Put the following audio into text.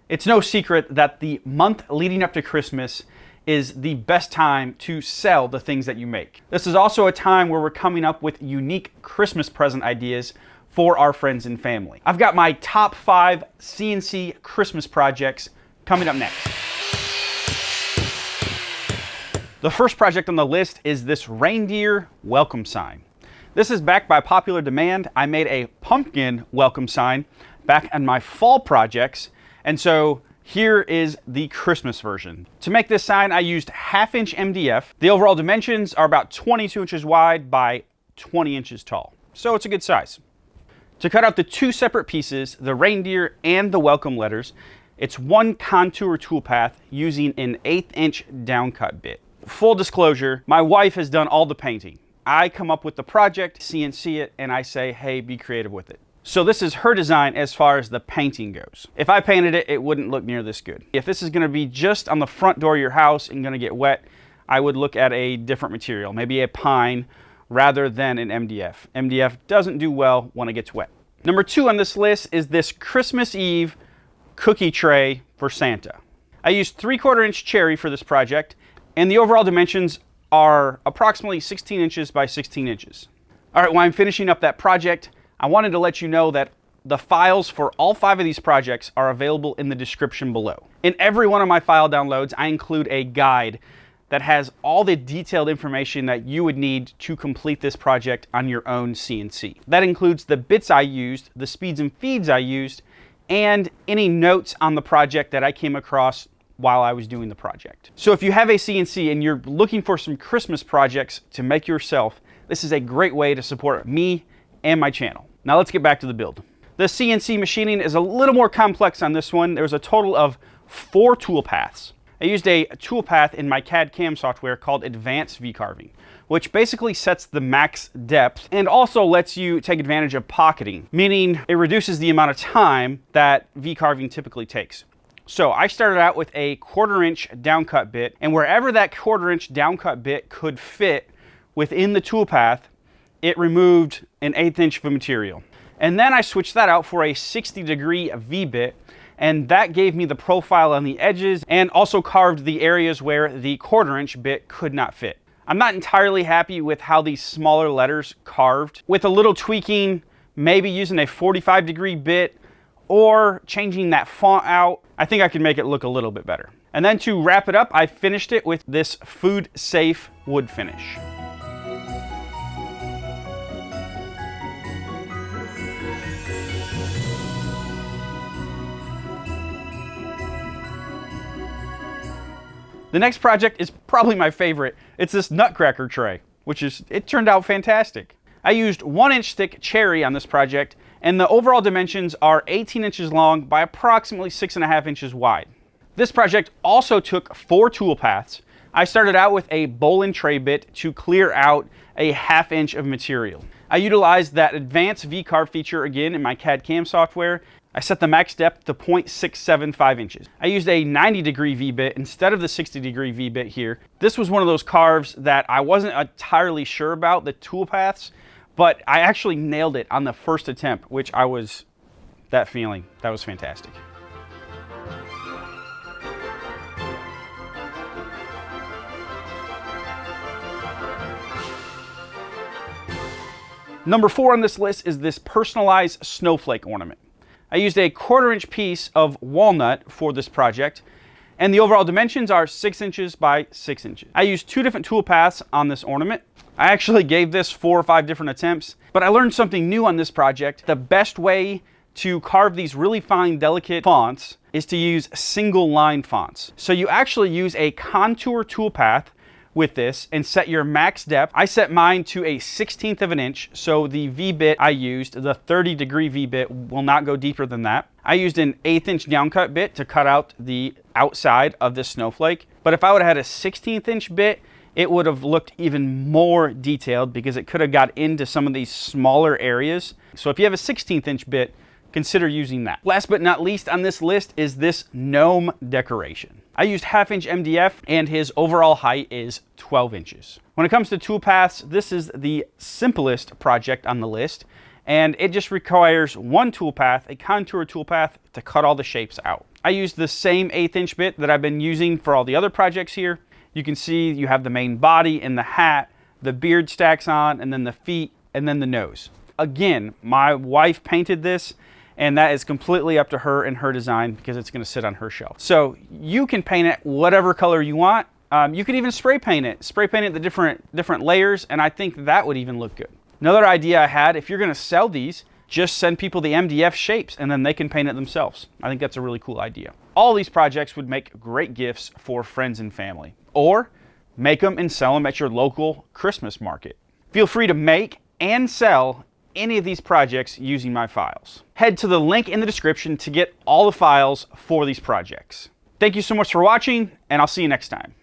It's no secret that the month leading up to Christmas is the best time to sell the things that you make. This is also a time where we're coming up with unique Christmas present ideas for our friends and family. I've got my top 5 CNC Christmas projects coming up next. The first project on the list is this reindeer welcome sign. This is backed by popular demand. I made a pumpkin welcome sign back on my fall projects, and so here is the Christmas version. To make this sign, I used 1/2 inch MDF. The overall dimensions are about 22 inches wide by 20 inches tall, so it's a good size. To cut out the 2 separate pieces, the reindeer and the welcome letters, it's one contour toolpath using an 1/8 inch downcut bit. Full disclosure, my wife has done all the painting. I come up with the project, CNC it, and I say, hey, be creative with it. So this is her design as far as the painting goes. If I painted it, it wouldn't look near this good. If this is gonna be just on the front door of your house and gonna get wet, I would look at a different material, maybe a pine rather than an MDF. MDF doesn't do well when it gets wet. Number 2 on this list is this Christmas Eve cookie tray for Santa. I used 3/4 inch cherry for this project, and the overall dimensions are approximately 16 inches by 16 inches. All right, while I'm finishing up that project, I wanted to let you know that the files for all 5 of these projects are available in the description below. In every one of my file downloads, I include a guide that has all the detailed information that you would need to complete this project on your own CNC. That includes the bits I used, the speeds and feeds I used, and any notes on the project that I came across while I was doing the project. So if you have a CNC and you're looking for some Christmas projects to make yourself, this is a great way to support me and my channel. Now let's get back to the build. The CNC machining is a little more complex on this one. There's a total of 4 tool paths. I used a tool path in my CAD CAM software called Advanced V-Carving, which basically sets the max depth and also lets you take advantage of pocketing, meaning it reduces the amount of time that V-Carving typically takes. So I started out with a 1/4 inch downcut bit, and wherever that 1/4 inch downcut bit could fit within the tool path, it removed an 1/8 inch of material. And then I switched that out for a 60-degree V-bit, and that gave me the profile on the edges and also carved the areas where the 1/4 inch bit could not fit. I'm not entirely happy with how these smaller letters carved. With a little tweaking, maybe using a 45-degree bit or changing that font out, I think I can make it look a little bit better. And then to wrap it up, I finished it with this food-safe wood finish. The next project is probably my favorite. It's this Nutcracker Tray, it turned out fantastic. I used 1 inch thick cherry on this project, and the overall dimensions are 18 inches long by approximately 6.5 inches wide. This project also took 4 tool paths. I started out with a bowl and tray bit to clear out a 1/2 inch of material. I utilized that advanced V-carve feature again in my CAD CAM software. I set the max depth to 0.675 inches. I used a 90-degree V-bit instead of the 60-degree V-bit here. This was one of those carves that I wasn't entirely sure about, the tool paths, but I actually nailed it on the first attempt, which that was fantastic. Number 4 on this list is this personalized snowflake ornament. I used a 1/4 inch piece of walnut for this project, and the overall dimensions are 6 inches by 6 inches. I used 2 different tool paths on this ornament. I actually gave this 4 or 5 different attempts, but I learned something new on this project. The best way to carve these really fine, delicate fonts is to use single line fonts. So you actually use a contour tool path with this and set your max depth. I set mine to a 1/16 of an inch, so the V-bit I used, the 30-degree V-bit, will not go deeper than that. I used an 1/8 inch downcut bit to cut out the outside of this snowflake, but if I would have had a 1/16 inch bit, it would have looked even more detailed because it could have got into some of these smaller areas. So if you have a 1/16 inch bit, consider using that. Last but not least on this list is this Gnome Decoration. I used 1/2 inch MDF and his overall height is 12 inches. When it comes to tool paths, this is the simplest project on the list, and it just requires 1 tool path, a contour tool path, to cut all the shapes out. I used the same 1/8 inch bit that I've been using for all the other projects here. You can see you have the main body and the hat, the beard stacks on, and then the feet, and then the nose. Again, my wife painted this, and that is completely up to her and her design because it's going to sit on her shelf. So you can paint it whatever color you want. You can even spray paint it the different layers, and I think that would even look good. Another idea I had, if you're going to sell these, just send people the MDF shapes and then they can paint it themselves. I think that's a really cool idea. All these projects would make great gifts for friends and family, or make them and sell them at your local Christmas market. Feel free to make and sell any of these projects using my files. Head to the link in the description to get all the files for these projects. Thank you so much for watching, and I'll see you next time.